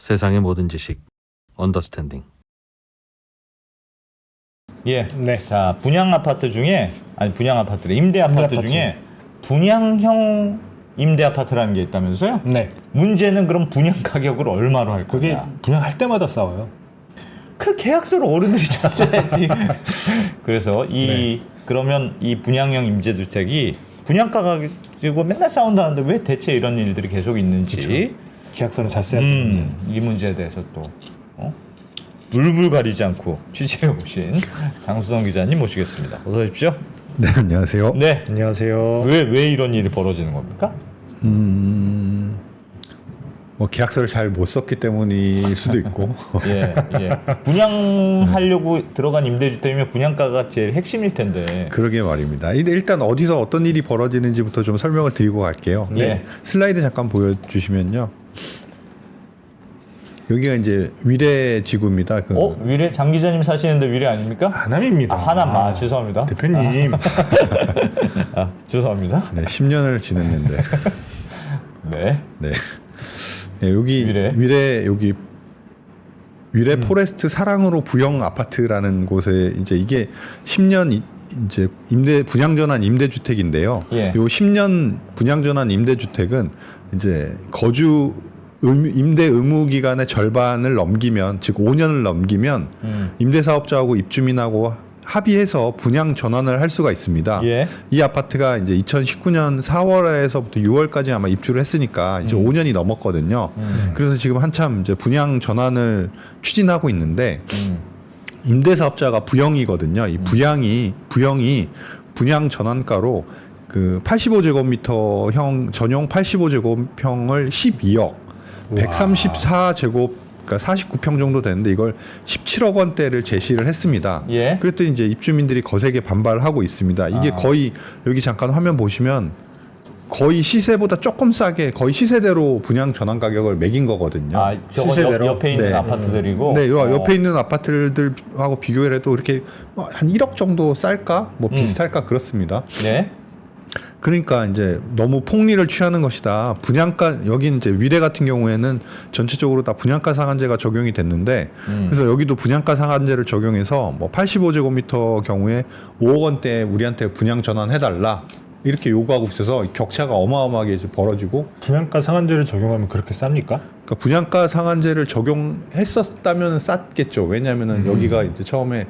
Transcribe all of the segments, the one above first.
세상의 모든 지식 언더스탠딩. 예. 네. 자, 분양 아파트 중에 분양 아파트래. 임대 아파트 아파트. 중에 분양형 임대 아파트라는 게 있다면서요? 네. 문제는 그럼 분양 가격을 얼마로 할 그게 거냐? 분양할 때마다 싸워요. 그 계약서를 어른들이 잘 써야지. 그래서 그러면 이 분양형 임대주택이 분양가 가지고 맨날 싸운다는데 왜 대체 이런 일들이 계속 있는지 계약서를 잘 써야 되는데. 이 문제에 대해서 또 물불 가리지 않고 취재해 오신 장수성 기자님 모시겠습니다. 어서 오십시오. 네, 안녕하세요. 네. 안녕하세요. 왜 이런 일이 벌어지는 겁니까? 뭐 계약서를 잘 못 썼기 때문일 수도 있고. 예. 분양하려고 들어간 임대주택이면 분양가가 제일 핵심일 텐데. 그러게 말입니다. 일단 어디서 어떤 일이 벌어지는지부터 좀 설명을 드리고 갈게요. 예. 슬라이드 잠깐 보여주시면요. 여기가 이제 위례 지구입니다. 위례 장 기자님 사시는데 위례 아닙니까? 하남입니다. 하남. 죄송합니다. 대표님. 죄송합니다. 네, 10년을 지냈는데. 네. 네. 네, 여기 위례 여기 위례 포레스트 사랑으로 부영 아파트라는 곳에 이제 이게 10년 이제 분양 전환 임대 주택인데요. 예. 요 10년 분양 전환 임대 주택은 이제 임대 의무 기간의 절반을 넘기면, 즉 5년을 넘기면 임대 사업자하고 입주민하고 합의해서 분양 전환을 할 수가 있습니다. 예. 이 아파트가 이제 2019년 4월에서부터 6월까지 아마 입주를 했으니까 이제 5년이 넘었거든요. 그래서 지금 한참 이제 분양 전환을 추진하고 있는데 임대 사업자가 부영이거든요. 이 부영이 분양 전환가로 그 85제곱미터형 전용 85제곱평을 12억, 134제곱 그러니까 49평 정도 되는데 이걸 17억 원대를 제시를 했습니다. 예. 그랬더니 이제 입주민들이 거세게 반발하고 있습니다. 이게 거의 여기 잠깐 화면 보시면 거의 시세보다 조금 싸게 거의 시세대로 분양 전환 가격을 매긴 거거든요. 저거 시세대로? 옆에 있는 네. 아파트들이고. 네, 요 옆에 있는 아파트들하고 비교를 해도 이렇게 한 1억 정도 쌀까? 뭐 비슷할까? 그렇습니다. 네. 그러니까 이제 너무 폭리를 취하는 것이다. 분양가 여기 이제 위례 같은 경우에는 전체적으로 다 분양가 상한제가 적용이 됐는데 그래서 여기도 분양가 상한제를 적용해서 뭐 85제곱미터 경우에 5억 원대 우리한테 분양 전환해달라 이렇게 요구하고 있어서 격차가 어마어마하게 이제 벌어지고. 분양가 상한제를 적용하면 그렇게 쌉니까? 그러니까 분양가 상한제를 적용했었다면 쌌겠죠. 왜냐하면은 여기가 이제 처음에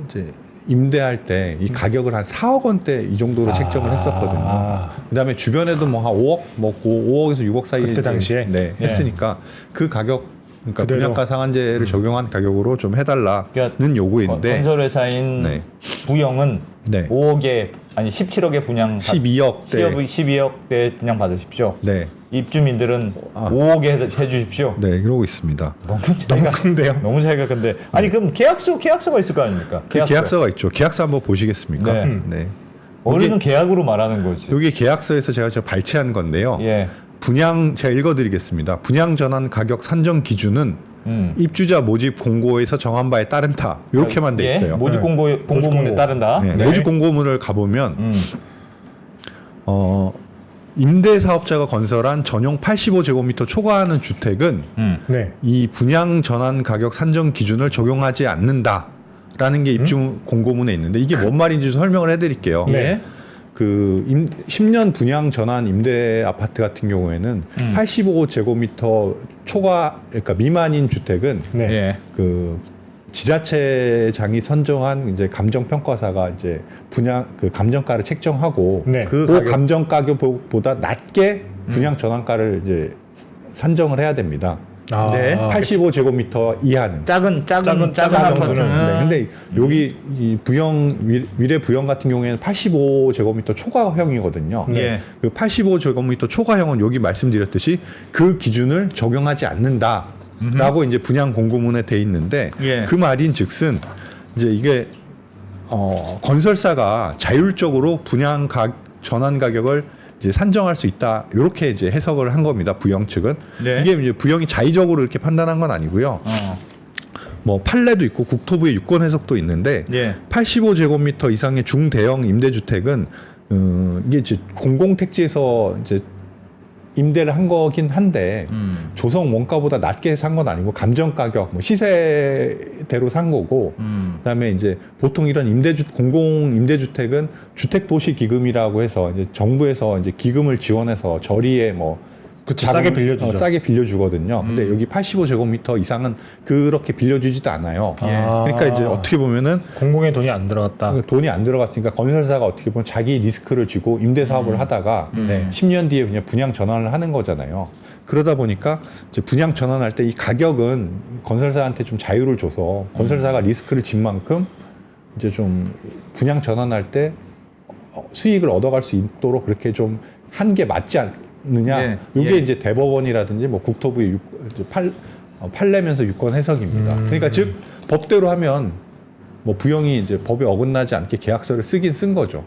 이제 임대할 때 이 가격을 한 4억 원대 이 정도로 책정을 했었거든요. 그다음에 주변에도 뭐 한 5억, 뭐 5억에서 6억 사이에 그때 당시에 했으니까 그 가격, 그러니까 그대로. 분양가 상한제를 적용한 가격으로 좀 해달라는 그러니까 요구인데 건설회사인 네. 부영은 네. 17억의 분양 12억대 12억대 분양 받으십시오. 네, 입주민들은 5억에 해주십시오. 네, 이러고 있습니다. 너무 큰데요. 너무 차이가 큰데. 아니 그럼 계약서가 있을 거 아닙니까? 계약서가 있죠. 계약서 한번 보시겠습니까? 네. 네. 어른은 계약으로 말하는 거지. 여기 계약서에서 제가 발췌한 건데요. 예. 제가 읽어드리겠습니다. 분양 전환 가격 산정 기준은 입주자 모집 공고에서 정한 바에 따른다. 이렇게만 돼 있어요. 모집 공고문에 따른다. 네, 모집 공고문을 가보면 임대 사업자가 건설한 전용 85제곱미터 초과하는 주택은 네. 이 분양 전환 가격 산정 기준을 적용하지 않는다라는 게 입주 공고문에 있는데 이게 뭔 말인지 좀 설명을 해드릴게요. 네. 10년 분양 전환 임대 아파트 같은 경우에는 85제곱미터 초과 그러니까 미만인 주택은 네. 예. 그 지자체장이 선정한 이제 감정평가사가 이제 분양 그 감정가를 책정하고 네. 그 감정 가격보다 낮게 분양 전환가를 이제 산정을 해야 됩니다. 네. 85제곱미터 이하는. 작은 작은 아파트는. 네, 근데 여기 이 위례 부영 같은 경우에는 85제곱미터 초과형이거든요. 예. 그 85제곱미터 초과형은 여기 말씀드렸듯이 그 기준을 적용하지 않는다라고 이제 분양 공고문에 돼 있는데 예. 그 말인즉슨 이제 이게 건설사가 자율적으로 분양 전환 가격을 이제 산정할 수 있다 이렇게 이제 해석을 한 겁니다. 부영 측은. 네. 이게 이제 부영이 자의적으로 이렇게 판단한 건 아니고요. 뭐 판례도 있고 국토부의 유권 해석도 있는데 예. 85제곱미터 이상의 중대형 임대주택은 이게 이제 공공택지에서 이제 임대를 한 거긴 한데 조성 원가보다 낮게 산 건 아니고 감정 가격 뭐 시세대로 산 거고 그다음에 이제 보통 이런 공공 임대주택은 주택도시기금이라고 해서 이제 정부에서 이제 기금을 지원해서 저리에 뭐 그쵸, 싸게 빌려주죠. 싸게 빌려주거든요. 근데 여기 85제곱미터 이상은 그렇게 빌려주지도 않아요. 그러니까 이제 어떻게 보면은 공공의 돈이 안 들어갔다. 돈이 안 들어갔으니까 건설사가 어떻게 보면 자기 리스크를 지고 임대 사업을 하다가 10년 뒤에 그냥 분양 전환을 하는 거잖아요. 그러다 보니까 이제 분양 전환할 때 이 가격은 건설사한테 좀 자유를 줘서 건설사가 리스크를 진 만큼 이제 좀 분양 전환할 때 수익을 얻어갈 수 있도록 그렇게 좀 한 게 맞지 않느냐. 예, 이게 예. 이제 대법원이라든지 뭐 국토부의 판례면서 유권 해석입니다. 그러니까 즉 법대로 하면 뭐 부영이 이제 법에 어긋나지 않게 계약서를 쓰긴 쓴 거죠.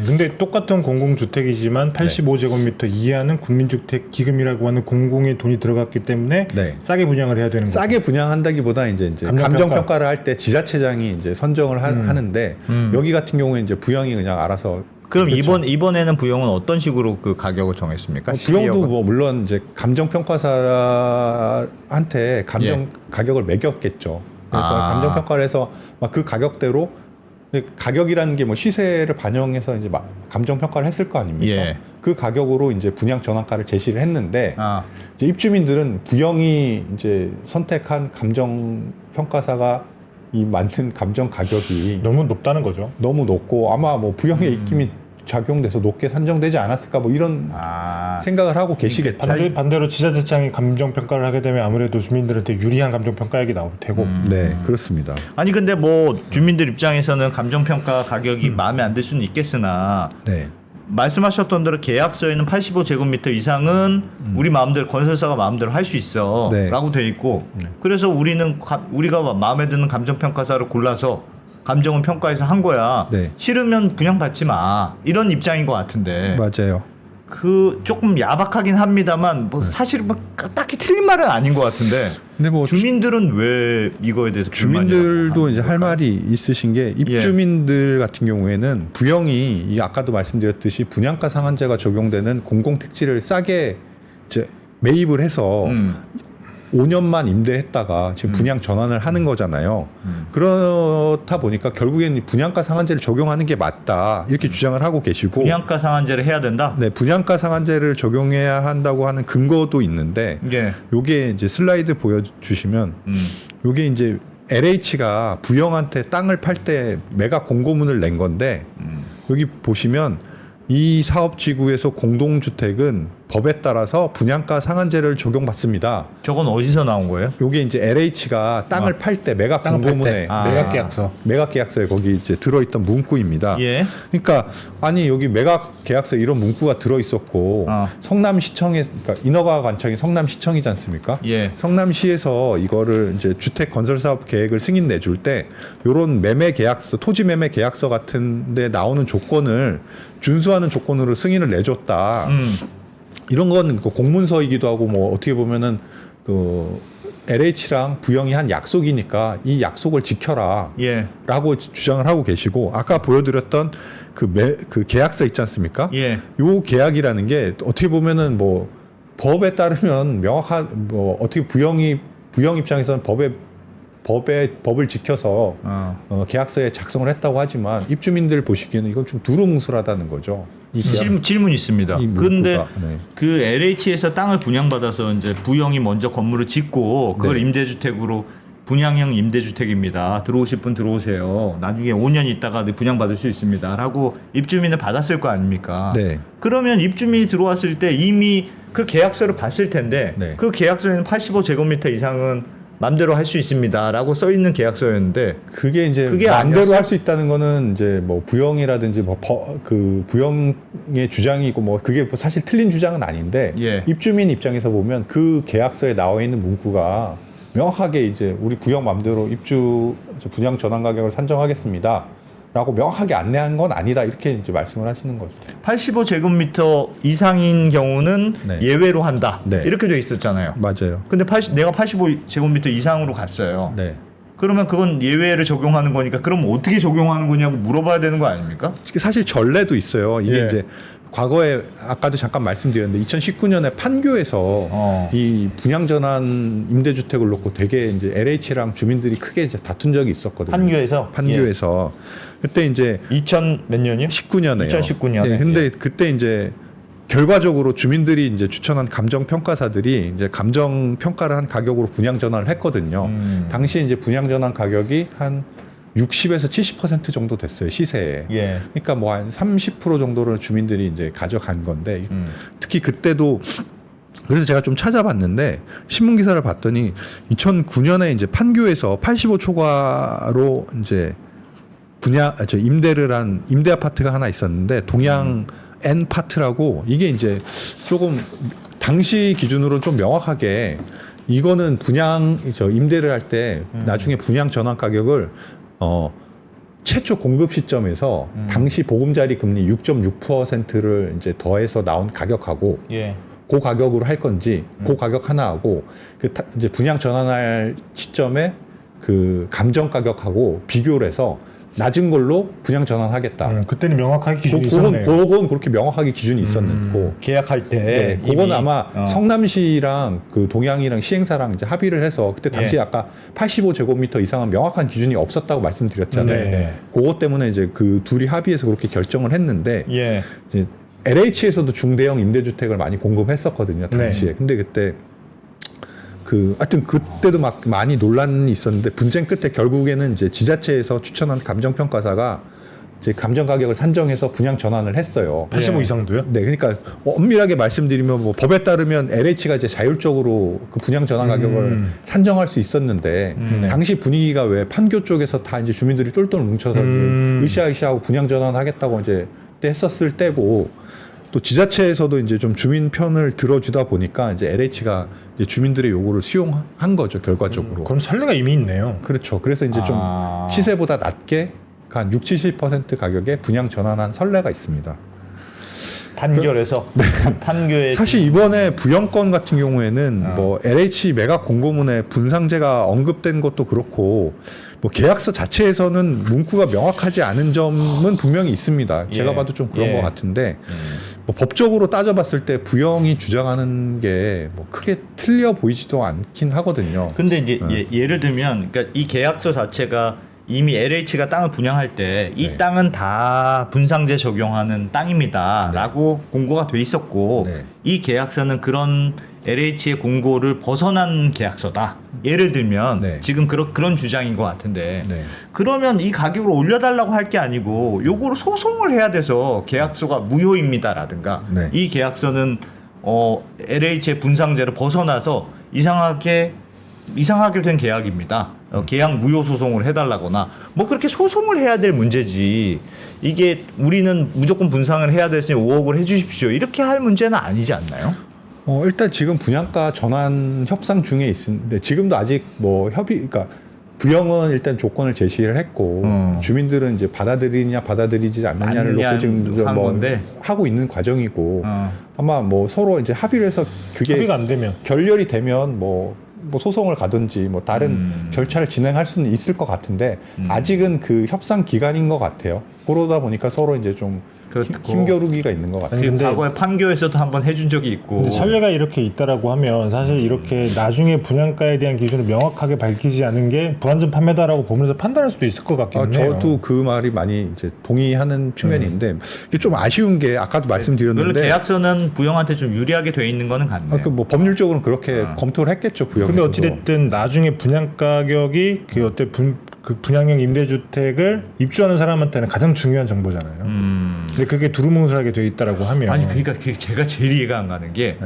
근데 똑같은 공공주택이지만 85제곱미터 이하는 국민주택 기금이라고 하는 공공의 돈이 들어갔기 때문에 네. 싸게 분양을 해야 되는 거죠. 싸게 분양한다기보다 이제 감정 평가를 할 때 지자체장이 이제 선정을 하는데 여기 같은 경우에 이제 부영이 그냥 알아서 그럼 그렇죠. 이번에는 부영은 어떤 식으로 그 가격을 정했습니까? 부영도 뭐 물론 이제 감정 평가사한테 가격을 매겼겠죠. 그래서 감정 평가를 해서 막 그 가격대로 가격이라는 게 뭐 시세를 반영해서 이제 감정 평가를 했을 거 아닙니까? 예. 그 가격으로 이제 분양 전환가를 제시를 했는데 아. 이제 입주민들은 부영이 이제 선택한 감정 평가사가 이 맞는 감정 가격이 너무 높다는 거죠. 너무 높고 아마 뭐 부영의 입김이 작용돼서 높게 산정되지 않았을까 뭐 이런 생각을 하고 계시겠죠. 반대로 지자체장이 감정평가를 하게 되면 아무래도 주민들한테 유리한 감정평가액이 나올 테고. 네, 그렇습니다. 아니 근데 뭐 주민들 입장에서는 감정평가 가격이 마음에 안 들 수는 있겠으나 네. 말씀하셨던 대로 계약서에는 85제곱미터 이상은 우리 마음대로 건설사가 마음대로 할 수 있어 네. 라고 돼 있고 그래서 우리가 마음에 드는 감정평가사를 골라서 감정은 평가해서 한 거야. 네. 싫으면 분양받지 마. 이런 입장인 것 같은데. 맞아요. 그 조금 야박하긴 합니다만 뭐 사실 뭐 딱히 틀린 말은 아닌 것 같은데. 근데 뭐 주민들은 왜 이거에 대해서 주민들도 이제 할 말이 있으신 게 예. 입주민들 같은 경우에는 부영이 이 아까도 말씀드렸듯이 분양가 상한제가 적용되는 공공택지를 싸게 이제 매입을 해서 5년만 임대했다가 지금 분양 전환을 하는 거잖아요. 그렇다 보니까 결국에는 분양가 상한제를 적용하는 게 맞다 이렇게 주장을 하고 계시고 분양가 상한제를 해야 된다. 네, 분양가 상한제를 적용해야 한다고 하는 근거도 있는데 예. 요게 이제 슬라이드 보여주시면 요게 이제 LH가 부영한테 땅을 팔 때 매각 공고문을 낸 건데 여기 보시면 이 사업지구에서 공동주택은 법에 따라서 분양가 상한제를 적용받습니다. 저건 어디서 나온 거예요? 요게 이제 LH가 땅을 팔 때 매각 땅을 팔 공고문에 때 매각 계약서. 매각 계약서에 거기 이제 들어있던 문구입니다. 예. 그러니까 아니 여기 매각 계약서 이런 문구가 들어 있었고 성남시청에 그러니까 인허가관청이 성남시청이지 않습니까? 예. 성남시에서 이거를 이제 주택 건설 사업 계획을 승인 내줄 때 요런 매매 계약서, 토지 매매 계약서 같은데 나오는 조건을 준수하는 조건으로 승인을 내줬다. 이런 건 공문서이기도 하고 뭐 어떻게 보면은 그 LH랑 부영이 한 약속이니까 이 약속을 지켜라. 예. 라고 주장을 하고 계시고 아까 보여드렸던 그 계약서 있지 않습니까? 예. 요 계약이라는 게 어떻게 보면은 뭐 법에 따르면 명확한 뭐 어떻게 부영 입장에서는 법을 지켜서 계약서에 작성을 했다고 하지만 입주민들 보시기에는 이건 좀 두루뭉술하다는 거죠. 이 질문 있습니다. 이 문구가. 그런데 네. 그 LH에서 땅을 분양받아서 이제 부영이 먼저 건물을 짓고 그걸 네. 임대주택으로 분양형 임대주택입니다. 들어오실 분 들어오세요. 나중에 5년 있다가 분양받을 수 있습니다. 라고 입주민을 받았을 거 아닙니까? 네. 그러면 입주민이 들어왔을 때 이미 그 계약서를 봤을 텐데 네. 그 계약서에는 85제곱미터 이상은 맘대로 할 수 있습니다라고 써 있는 계약서였는데 그게 이제 그게 마음대로 아니었어요? 할 수 있다는 거는 이제 뭐 부영이라든지 그 부영의 주장이 있고 뭐 그게 뭐 사실 틀린 주장은 아닌데 예. 입주민 입장에서 보면 그 계약서에 나와 있는 문구가 명확하게 이제 우리 부영 맘대로 분양 전환 가격을 산정하겠습니다. 라고 명확하게 안내한 건 아니다 이렇게 이제 말씀을 하시는 거죠. 85제곱미터 이상인 경우는 네. 예외로 한다. 네. 이렇게 돼 있었잖아요. 맞아요. 근데 내가 85제곱미터 이상으로 갔어요. 네. 그러면 그건 예외를 적용하는 거니까 그럼 어떻게 적용하는 거냐고 물어봐야 되는 거 아닙니까? 사실 전례도 있어요. 이게 예. 이제 과거에 아까도 잠깐 말씀드렸는데 2019년에 판교에서 이 분양 전환 임대주택을 놓고 되게 이제 LH랑 주민들이 크게 이제 다툰 적이 있었거든요. 판교에서 그때 이제 2000 몇 년이요? 19년에요. 2019년에. 네, 근데 그때 이제 결과적으로 주민들이 이제 추천한 감정 평가사들이 이제 감정 평가를 한 가격으로 분양 전환을 했거든요. 당시 이제 분양 전환 가격이 한 60에서 70% 정도 됐어요, 시세에. 예. 그러니까 뭐 한 30% 정도를 주민들이 이제 가져간 건데 특히 그때도 그래서 제가 좀 찾아봤는데 신문 기사를 봤더니 2009년에 이제 판교에서 85 초과로 이제 임대를 한 임대 아파트가 하나 있었는데 동양 N 파트라고 이게 이제 조금 당시 기준으로 좀 명확하게 이거는 임대를 할 때 나중에 분양 전환 가격을 최초 공급 시점에서 당시 보금자리 금리 6.6%를 이제 더해서 나온 가격하고 그 가격으로 할 건지 그 가격 하나하고 이제 분양 전환할 시점에 그 감정 가격하고 비교를 해서 낮은 걸로 분양 전환하겠다. 그때는 명확하게 기준이 있었네요. 그건 그렇게 명확하게 기준이 있었고 계약할 때 네, 그건 아마 성남시랑 그 동양이랑 시행사랑 이제 합의를 해서 그때 당시 아까 85제곱미터 이상은 명확한 기준이 없었다고 말씀드렸잖아요. 네. 그것 때문에 이제 그 둘이 합의해서 그렇게 결정을 했는데 예. 이제 LH에서도 중대형 임대주택을 많이 공급했었거든요, 당시에. 근데 그때 하여튼 그때도 막 많이 논란이 있었는데 분쟁 끝에 결국에는 이제 지자체에서 추천한 감정평가사가 이제 감정 가격을 산정해서 분양 전환을 했어요. 85 이상도요? 네, 그러니까 엄밀하게 말씀드리면 뭐 법에 따르면 LH가 이제 자율적으로 그 분양 전환 가격을 산정할 수 있었는데 당시 분위기가 왜 판교 쪽에서 다 이제 주민들이 똘똘 뭉쳐서 이제 으쌰으쌰하고 분양 전환하겠다고 이제 그때 했었을 때고 또 지자체에서도 이제 좀 주민 편을 들어주다 보니까 이제 LH가 이제 주민들의 요구를 수용한 거죠, 결과적으로. 그럼 선례가 이미 있네요. 그렇죠. 그래서 이제 좀 시세보다 낮게 한 60~70% 가격에 분양 전환한 선례가 있습니다. 단결해서 판교에 사실 이번에 부영권 같은 경우에는 뭐 LH 매각 공고문에 분상제가 언급된 것도 그렇고 뭐 계약서 자체에서는 문구가 명확하지 않은 점은 분명히 있습니다. 제가 봐도 좀 그런 것 같은데 뭐 법적으로 따져봤을 때 부영이 주장하는 게 뭐 크게 틀려 보이지도 않긴 하거든요. 근데 이제 예를 들면 그러니까 이 계약서 자체가 이미 LH가 땅을 분양할 때 이 땅은 다 분상제 적용하는 땅입니다라고 공고가 돼 있었고 이 계약서는 그런 LH의 공고를 벗어난 계약서다. 예를 들면 지금 그런 주장인 것 같은데 그러면 이 가격을 올려달라고 할 게 아니고 요거를 소송을 해야 돼서 계약서가 무효입니다라든가 이 계약서는 LH의 분상제를 벗어나서 이상하게 된 계약입니다. 계약 무효 소송을 해달라거나 뭐 그렇게 소송을 해야 될 문제지 이게 우리는 무조건 분상을 해야 됐으니 5억을 해주십시오 이렇게 할 문제는 아니지 않나요? 일단 지금 분양가 전환 협상 중에 있는데 지금도 아직 뭐 그러니까 부영은 일단 조건을 제시를 했고 주민들은 이제 받아들이냐 받아들이지 않느냐를 놓고 지금 뭐 하고 있는 과정이고 아마 뭐 서로 이제 합의를 해서 그게 합의가 안 되면 결렬이 되면 뭐 소송을 가든지 뭐 다른 절차를 진행할 수는 있을 것 같은데 아직은 그 협상 기간인 것 같아요. 그러다 보니까 서로 이제 좀 힘겨루기가 있는 것 같아요. 근데 과거에 판교에서도 한번 해준 적이 있고. 근데 선례가 이렇게 있다라고 하면 사실 이렇게 나중에 분양가에 대한 기준을 명확하게 밝히지 않은 게 불안전 판매다라고 보면서 판단할 수도 있을 것 같긴 해요. 저도 그 말이 많이 이제 동의하는 측면이 있는데 이게 좀 아쉬운 게 아까도 말씀드렸는데 계약서는 부영한테 좀 유리하게 돼 있는 거는 같네요. 뭐 법률적으로는 그렇게 검토를 했겠죠, 부영에서도. 근데 어찌됐든 나중에 분양 가격이 그 분양형 임대주택을 입주하는 사람한테는 가장 중요한 정보잖아요. 근데 그게 두루뭉술하게 돼 있다라고 하면 아니 그러니까 제가 제일 이해가 안 가는 게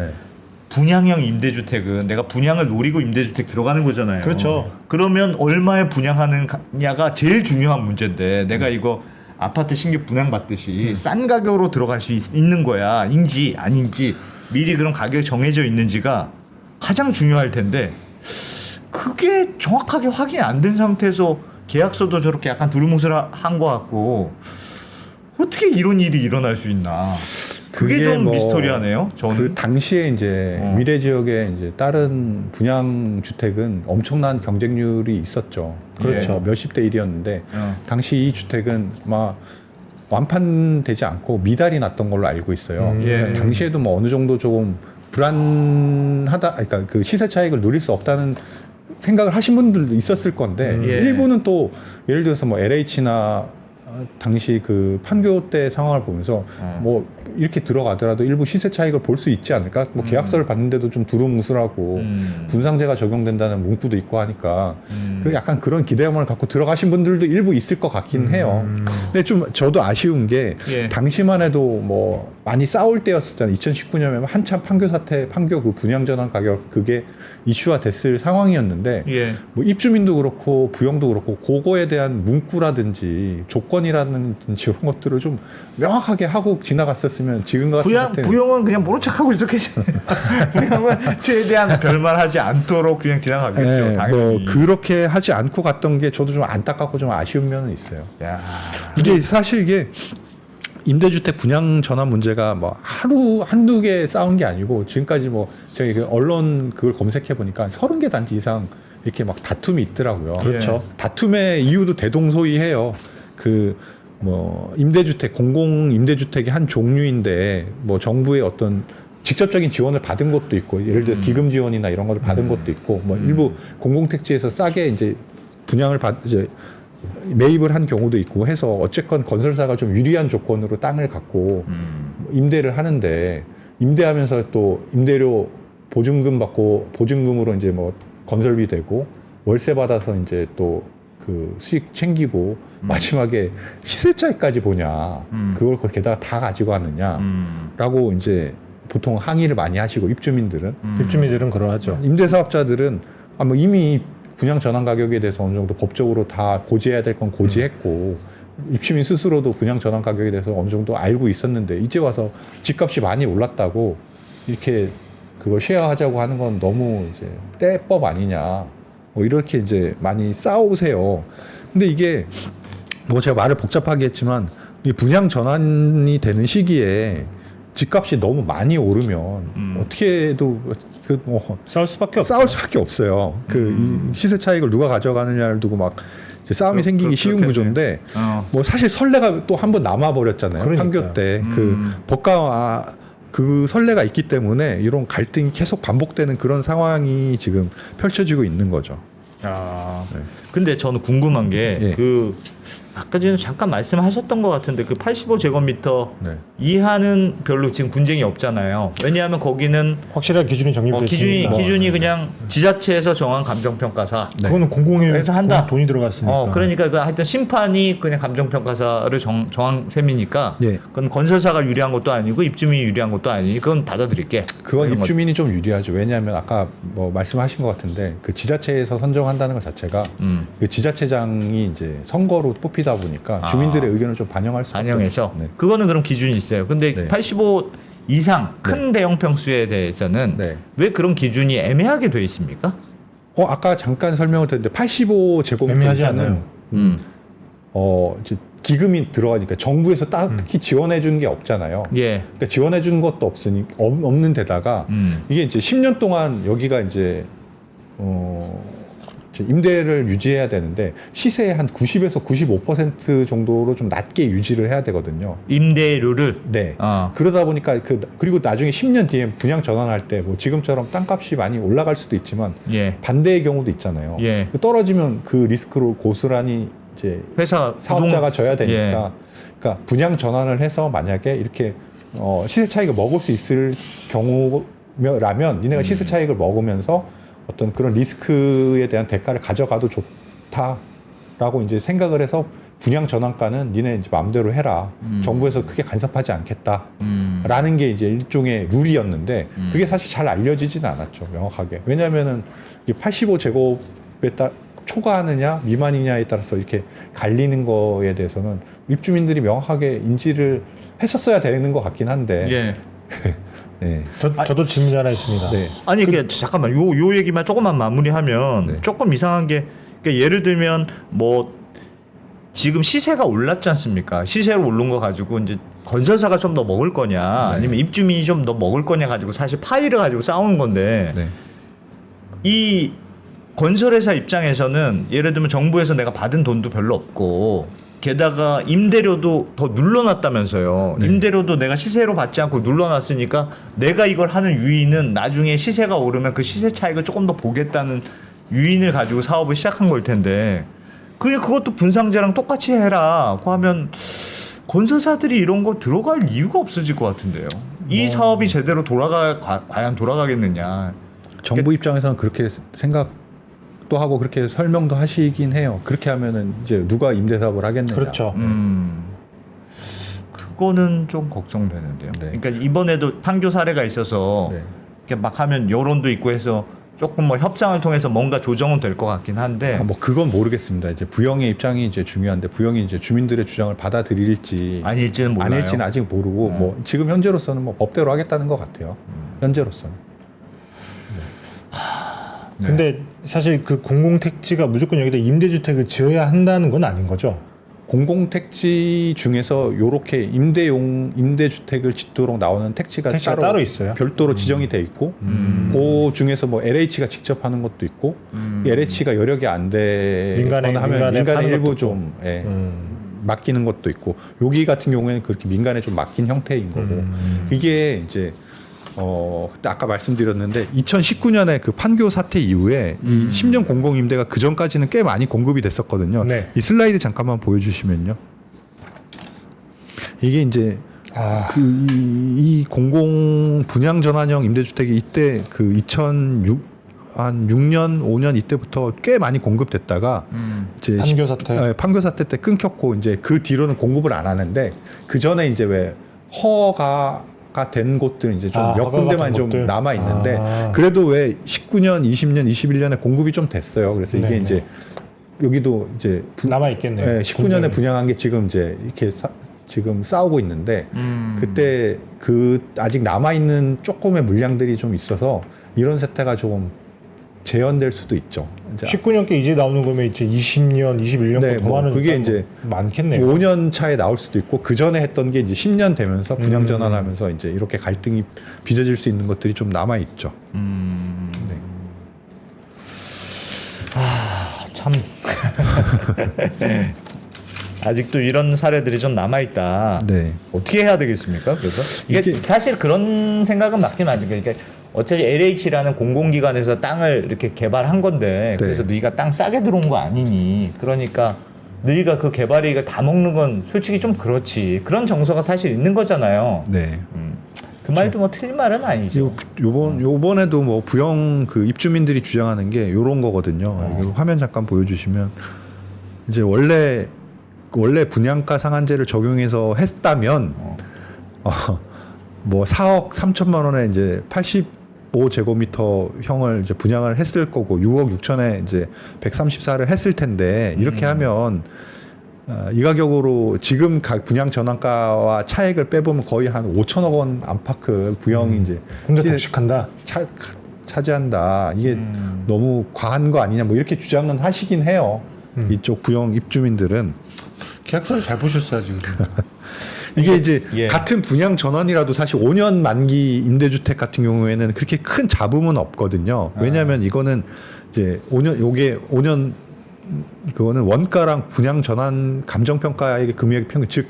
분양형 임대주택은 내가 분양을 노리고 임대주택 들어가는 거잖아요. 그렇죠. 그러면 얼마에 분양하느냐가 제일 중요한 문제인데 내가 이거 아파트 신규 분양 받듯이 싼 가격으로 들어갈 수 있는 거야 인지 아닌지 미리 그런 가격이 정해져 있는지가 가장 중요할 텐데 그게 정확하게 확인이 안 된 상태에서 계약서도 저렇게 약간 두루뭉술한 것 같고 어떻게 이런 일이 일어날 수 있나? 그게 좀 미스터리하네요. 저는 그 당시에 이제 미래 지역에 이제 다른 분양 주택은 엄청난 경쟁률이 있었죠. 그렇죠. 몇십 대 1이었는데 당시 이 주택은 막 완판되지 않고 미달이 났던 걸로 알고 있어요. 예. 당시에도 뭐 어느 정도 조금 불안하다, 그러니까 그 시세 차익을 누릴 수 없다는 생각을 하신 분들도 있었을 건데 예. 일부는 또 예를 들어서 뭐 LH나 당시 그 판교 때 상황을 보면서 뭐 이렇게 들어가더라도 일부 시세 차익을 볼 수 있지 않을까? 뭐 계약서를 봤는데도 좀 두루뭉술하고 분상제가 적용된다는 문구도 있고 하니까 그 약간 그런 기대감을 갖고 들어가신 분들도 일부 있을 것 같긴 해요. 근데 좀 저도 아쉬운 게 예. 당시만 해도 뭐 많이 싸울 때였었잖아요. 2019년에 한참 판교 사태, 판교 그 분양 전환 가격 그게 이슈화 됐을 상황이었는데 예. 뭐 입주민도 그렇고 부영도 그렇고 그거에 대한 문구라든지 조건이라든지 이런 것들을 좀 명확하게 하고 지나갔었으면 지금과 같은 사태는 부영은 그냥 모른 척하고 있었겠죠. 부영은 최대한 별말하지 않도록 그냥 지나가겠죠. 네, 당연히. 뭐 그렇게 하지 않고 갔던 게 저도 좀 안타깝고 좀 아쉬운 면은 있어요. 야. 이게 사실 이게 임대주택 분양 전환 문제가 뭐 하루 한두 개 싸운 게 아니고 지금까지 뭐 저희 그 언론 그걸 검색해 보니까 30개 단지 이상 이렇게 막 다툼이 있더라고요. 그렇죠. 다툼의 이유도 대동소이해요. 그 뭐 임대주택 공공 임대주택의 한 종류인데 뭐 정부의 어떤 직접적인 지원을 받은 것도 있고 예를 들어 기금 지원이나 이런 것을 받은 것도 있고 뭐 일부 공공택지에서 싸게 이제 분양을 이제 매입을 한 경우도 있고 해서 어쨌건 건설사가 좀 유리한 조건으로 땅을 갖고 임대를 하는데 임대하면서 또 임대료 보증금 받고 보증금으로 이제 뭐 건설비 되고 월세 받아서 이제 또 그 수익 챙기고 마지막에 시세 차익까지 보냐 그걸 게다가 다 가지고 왔느냐라고 이제 보통 항의를 많이 하시고 입주민들은 입주민들은 그러하죠. 임대사업자들은 뭐 이미 분양 전환 가격에 대해서 어느 정도 법적으로 다 고지해야 될 건 고지했고 입주민 스스로도 분양 전환 가격에 대해서 어느 정도 알고 있었는데 이제 와서 집값이 많이 올랐다고 이렇게 그걸 쉐어하자고 하는 건 너무 이제 떼법 아니냐 뭐 이렇게 이제 많이 싸우세요. 근데 이게 뭐 제가 말을 복잡하게 했지만 이 분양 전환이 되는 시기에 집값이 너무 많이 오르면 어떻게 해도 그 뭐 싸울 수밖에 없죠. 싸울 수밖에 없어요. 그 이 시세 차익을 누가 가져가느냐를 두고 막 이제 싸움이 생기기 쉬운 그렇겠네. 구조인데 어. 뭐 사실 선례가 또 한 번 남아 버렸잖아요. 그러니까요. 판교 때 그 법과 그 선례가 있기 때문에 이런 갈등이 계속 반복되는 그런 상황이 지금 펼쳐지고 있는 거죠. 아. 네. 근데 저는 궁금한 게 예. 그 아까 전에 잠깐 말씀하셨던 것 같은데 그 85제곱미터 네. 이하는 별로 지금 분쟁이 없잖아요. 왜냐하면 거기는 확실한 기준이 정립돼 있으니까. 기준이 그냥 지자체에서 정한 감정평가사. 그거는 공공의 그래서 한다. 돈이 들어갔으니까. 그러니까 그 하여튼 심판이 그냥 감정평가사를 정한 셈이니까 예. 그건 건설사가 유리한 것도 아니고 입주민이 유리한 것도 아니니 그건 받아들일게. 그건 이런 입주민이 좀 유리하죠. 왜냐하면 아까 뭐 말씀하신 것 같은데 그 지자체에서 선정한다는 것 자체가 그 지자체장이 이제 선거로 뽑히다 보니까 주민들의 의견을 좀 반영할 수 반영해서 네. 그거는 그럼 기준이 있어요. 근데 네. 85 이상 큰 대형 평수에 대해서는 네. 왜 그런 기준이 애매하게 돼 있습니까? 아까 잠깐 설명을 드렸는데 85제곱미터 애매하지 이상은 않아요. 이제 기금이 들어가니까 정부에서 딱히 지원해 주는 게 없잖아요. 예. 그러니까 지원해 주는 것도 없는 데다가 이게 이제 10년 동안 여기가 이제 이제 임대를 유지해야 되는데 시세의 한 90에서 95% 정도로 좀 낮게 유지를 해야 되거든요. 임대료를 네. 아. 그러다 보니까 그리고 나중에 10년 뒤에 분양 전환할 때 뭐 지금처럼 땅값이 많이 올라갈 수도 있지만 예. 반대의 경우도 있잖아요. 예. 떨어지면 그 리스크로 고스란히 이제 회사 사업자가 부동- 져야 되니까. 예. 그러니까 분양 전환을 해서 만약에 이렇게 시세 차익을 먹을 수 있을 경우라면 니네가 시세 차익을 먹으면서 어떤 그런 리스크에 대한 대가를 가져가도 좋다라고 이제 생각을 해서 분양 전환가는 니네 이제 마음대로 해라. 정부에서 크게 간섭하지 않겠다라는 게 이제 일종의 룰이었는데 그게 사실 잘 알려지지는 않았죠. 명확하게. 왜냐하면은 85제곱에 초과하느냐 미만이냐에 따라서 이렇게 갈리는 거에 대해서는 입주민들이 명확하게 인지를 했었어야 되는 것 같긴 한데. 예. 네. 저도 질문이 하나 있습니다. 네. 아니 이게 잠깐만 요 얘기만 조금만 마무리하면 네. 조금 이상한 게 그러니까 예를 들면 뭐 지금 시세가 올랐지 않습니까? 시세로 오른 거 가지고 이제 건설사가 좀 더 먹을 거냐 아니면 입주민이 좀 더 먹을 거냐 가지고 사실 파이를 가지고 싸우는 건데 네. 이 건설회사 입장에서는 예를 들면 정부에서 내가 받은 돈도 별로 없고 게다가 임대료도 더 눌러놨다면서요. 네. 임대료도 내가 시세로 받지 않고 눌러놨으니까 내가 이걸 하는 유인은 나중에 시세가 오르면 그 시세 차익을 조금 더 보겠다는 유인을 가지고 사업을 시작한 걸 텐데 그냥 그것도 분상제랑 똑같이 해라고 하면 건설사들이 이런 거 들어갈 이유가 없어질 것 같은데요. 이 사업이 제대로 과연 돌아가겠느냐. 정부 입장에서는 그렇게 생각도 하고 그렇게 설명도 하시긴 해요. 그렇게 하면은 이제 누가 임대 사업을 하겠느냐. 그렇죠. 그거는 좀 걱정되는데요. 네. 그러니까 이번에도 판교 사례가 있어서 네. 이렇게 막 하면 여론도 있고 해서 조금 뭐 협상을 통해서 뭔가 조정은 될 것 같긴 한데 뭐 그건 모르겠습니다. 이제 부영의 입장이 이제 중요한데 부영이 이제 주민들의 주장을 받아들일지 아닐지는 몰라요. 아닐지는 아직 모르고 뭐 지금 현재로서는 뭐 법대로 하겠다는 것 같아요. 현재로서는. 네. 근데 사실 그 공공택지가 무조건 여기다 임대주택을 지어야 한다는 건 아닌 거죠. 공공택지 중에서 요렇게 임대주택을 짓도록 나오는 택지가 따로 있어요. 별도로 지정이 돼 있고 그 중에서 뭐 LH가 직접 하는 것도 있고 LH가 여력이 안 되거나 하면 민간에 일부 것도 좀 맡기는 것도 있고 여기 같은 경우에는 그렇게 민간에 좀 맡긴 형태인 거고 이게 이제 그때 아까 말씀드렸는데 2019년에 그 판교 사태 이후에 이 10년 공공임대가 그 전까지는 꽤 많이 공급이 됐었거든요. 네. 이 슬라이드 잠깐만 보여주시면요. 이게 이제 이 공공 분양 전환형 임대주택이 이때 그 2006한 6년 5년 이때부터 꽤 많이 공급됐다가 이제 판교 사태. 판교 사태 때 끊겼고 이제 그 뒤로는 공급을 안 하는데 그 전에 이제 왜 허가가 된 곳들은 이제 좀 몇 군데만 좀 곳들? 남아 있는데 그래도 왜 19년, 20년, 21년에 공급이 좀 됐어요. 그래서 이게 네네. 이제 여기도 이제 남아 있겠네요. 네, 19년에 분양한 게 지금 이제 이렇게 지금 싸우고 있는데 그때 그 아직 남아 있는 조금의 물량들이 좀 있어서 이런 세태가 조금 재현될 수도 있죠. 이제 19년께 이제 나오는 거면 이제 20년, 21년 네, 더 뭐 많은 그게 이제 많겠네요. 5년 차에 나올 수도 있고 그 전에 했던 게 이제 10년 되면서 분양 전환하면서 이제 이렇게 갈등이 빚어질 수 있는 것들이 좀 남아 있죠. 네. 참 아직도 이런 사례들이 좀 남아 있다. 네. 어떻게 해야 되겠습니까? 그래서 이게 사실 그런 생각은 맞긴 맞는 게 그러니까 어차피 LH라는 공공기관에서 땅을 이렇게 개발한 건데 그래서 너희가 땅 싸게 들어온 거 아니니 그러니까 너희가 그 개발이익을 다 먹는 건 솔직히 좀 그렇지 그런 정서가 사실 있는 거잖아요. 네. 그 말도 뭐 틀린 말은 아니죠. 요번에도 뭐 부영 그 입주민들이 주장하는 게 요런 거거든요. 이거 화면 잠깐 보여주시면 이제 원래 분양가 상한제를 적용해서 했다면 뭐 4억 3천만 원에 이제 85제곱미터 형을 이제 분양을 했을 거고 6억 6천에 이제 134를 했을 텐데 이렇게 하면 이 가격으로 지금 분양 전환가와 차액을 빼보면 거의 한 5천억 원 안팎을 부영이 이제 근데 독식한다. 차지한다. 이게 너무 과한 거 아니냐 뭐 이렇게 주장은 하시긴 해요. 이쪽 부영 입주민들은 계약서를 잘 보셨어야지. 이게 이제 예. 같은 분양 전환이라도 사실 5년 만기 임대주택 같은 경우에는 그렇게 큰 잡음은 없거든요. 왜냐하면 이거는 이제 5년 그거는 원가랑 분양 전환 감정평가의 금액 평균 즉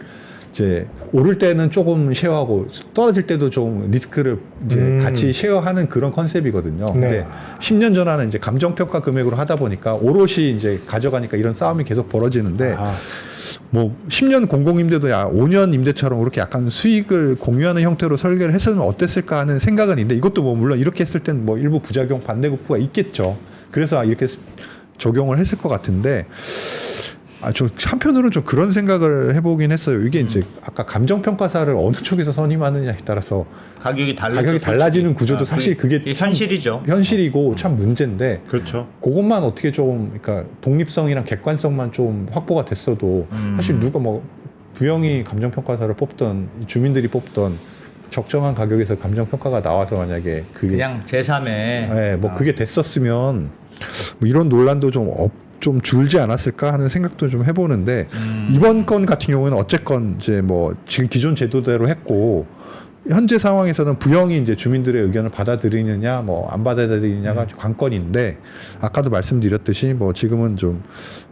이제 오를 때는 조금 쉐어하고 떨어질 때도 좀 리스크를 이제 같이 쉐어하는 그런 컨셉이거든요. 근데 10년 전환은 이제 감정평가 금액으로 하다 보니까 오롯이 이제 가져가니까 이런 싸움이 계속 벌어지는데 뭐 10년 공공임대도 5년 임대처럼 그렇게 약간 수익을 공유하는 형태로 설계를 했으면 어땠을까 하는 생각은 있는데 이것도 뭐 물론 이렇게 했을 땐 뭐 일부 부작용 반대급부가 있겠죠. 그래서 이렇게 적용을 했을 것 같은데 저 한편으로는 좀 그런 생각을 해보긴 했어요. 이게 이제 아까 감정평가사를 어느 쪽에서 선임하느냐에 따라서 가격이 달라지는 구조도 사실 그게 현실이죠. 현실이고 참 문제인데 그렇죠. 그것만 어떻게 좀 그러니까 독립성이랑 객관성만 좀 확보가 됐어도 사실 누가 뭐 부영이 감정평가사를 뽑던 주민들이 뽑던 적정한 가격에서 감정평가가 나와서 만약에 그게 그냥 제3의 네, 뭐 그게 됐었으면 뭐 이런 논란도 좀 줄지 않았을까 하는 생각도 좀 해보는데 이번 건 같은 경우는 어쨌건 이제 뭐 지금 기존 제도대로 했고 현재 상황에서는 부영이 이제 주민들의 의견을 받아들이느냐 뭐 안 받아들이느냐가 관건인데 아까도 말씀드렸듯이 뭐 지금은 좀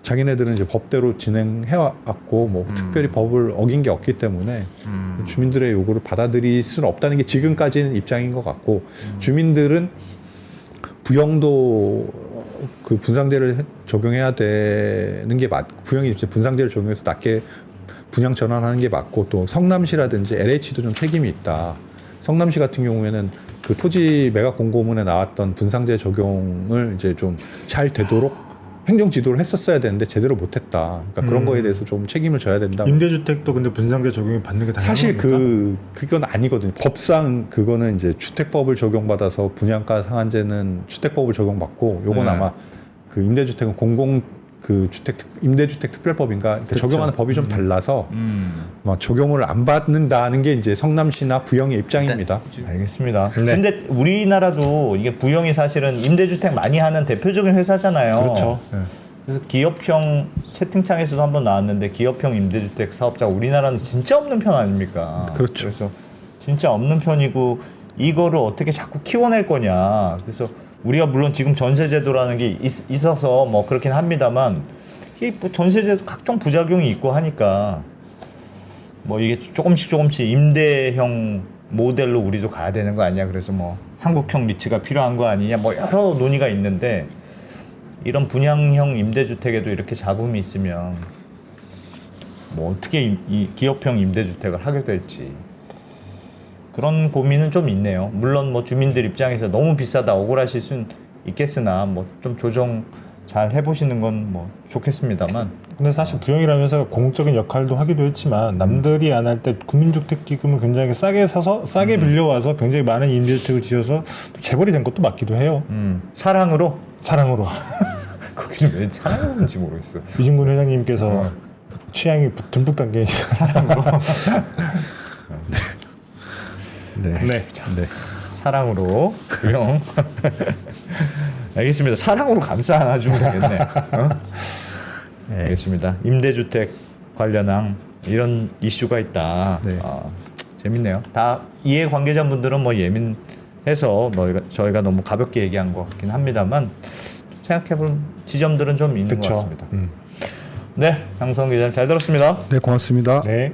자기네들은 이제 법대로 진행해 왔고 뭐 특별히 법을 어긴 게 없기 때문에 주민들의 요구를 받아들일 수는 없다는 게 지금까지는 입장인 것 같고 주민들은 부영도 그 분상제를 적용해야 되는 게 부영이 이제 분상제를 적용해서 낮게 분양 전환하는 게 맞고 또 성남시라든지 LH도 좀 책임이 있다. 성남시 같은 경우에는 그 토지 매각 공고문에 나왔던 분상제 적용을 이제 좀 잘 되도록 행정 지도를 했었어야 되는데 제대로 못했다. 그러니까 그런 거에 대해서 좀 책임을 져야 된다. 임대주택도 근데 분상제 적용이 받는 게 당연한 사실 겁니까? 그건 아니거든요. 법상 그거는 이제 주택법을 적용받아서 분양가 상한제는 주택법을 적용받고 요건 네. 아마 그 임대주택은 임대주택 특별법인가 그러니까 그렇죠. 적용하는 법이 좀 달라서 뭐 적용을 안 받는다는 게 이제 성남시나 부영의 입장입니다. 알겠습니다. 네. 근데 우리나라도 이게 부영이 사실은 임대주택 많이 하는 대표적인 회사잖아요. 그렇죠. 그래서 기업형 채팅창에서도 한번 나왔는데 기업형 임대주택 사업자 우리나라는 진짜 없는 편 아닙니까? 그렇죠. 그래서 진짜 없는 편이고 이거를 어떻게 자꾸 키워낼 거냐. 그래서 우리가 물론 지금 전세제도라는 게 있어서 뭐 그렇긴 합니다만 이게 뭐 전세제도 각종 부작용이 있고 하니까 뭐 이게 조금씩 임대형 모델로 우리도 가야 되는 거 아니야. 그래서 뭐 한국형 리츠가 필요한 거 아니냐. 뭐 여러 논의가 있는데 이런 분양형 임대주택에도 이렇게 잡음이 있으면 뭐 어떻게 이 기업형 임대주택을 하게 될지 그런 고민은 좀 있네요. 물론 뭐 주민들 입장에서 너무 비싸다 억울하실 수는 있겠으나 뭐 좀 조정 잘 해보시는 건 뭐 좋겠습니다만. 근데 사실 부영이라는 회사가 공적인 역할도 하기도 했지만 남들이 안 할 때 국민주택기금을 굉장히 싸게 사서 싸게 빌려와서 굉장히 많은 임대주택을 지어서 또 재벌이 된 것도 맞기도 해요. 사랑으로 사랑으로. 거기는 왜 사랑으로인지 모르겠어. 유진군 회장님께서 취향이 듬뿍 담겨 있어요. 사랑으로. 네. 네. 사랑으로 부영. 알겠습니다. 사랑으로 감싸 하나 주면 되겠네. 어? 네. 알겠습니다. 임대주택 관련한 이런 이슈가 있다. 네. 재밌네요. 다 이해관계자분들은 뭐 예민해서 뭐 저희가 너무 가볍게 얘기한 것 같긴 합니다만 생각해볼 지점들은 좀 있는 그쵸. 것 같습니다. 네, 장성 기자님 잘 들었습니다. 네, 고맙습니다. 네.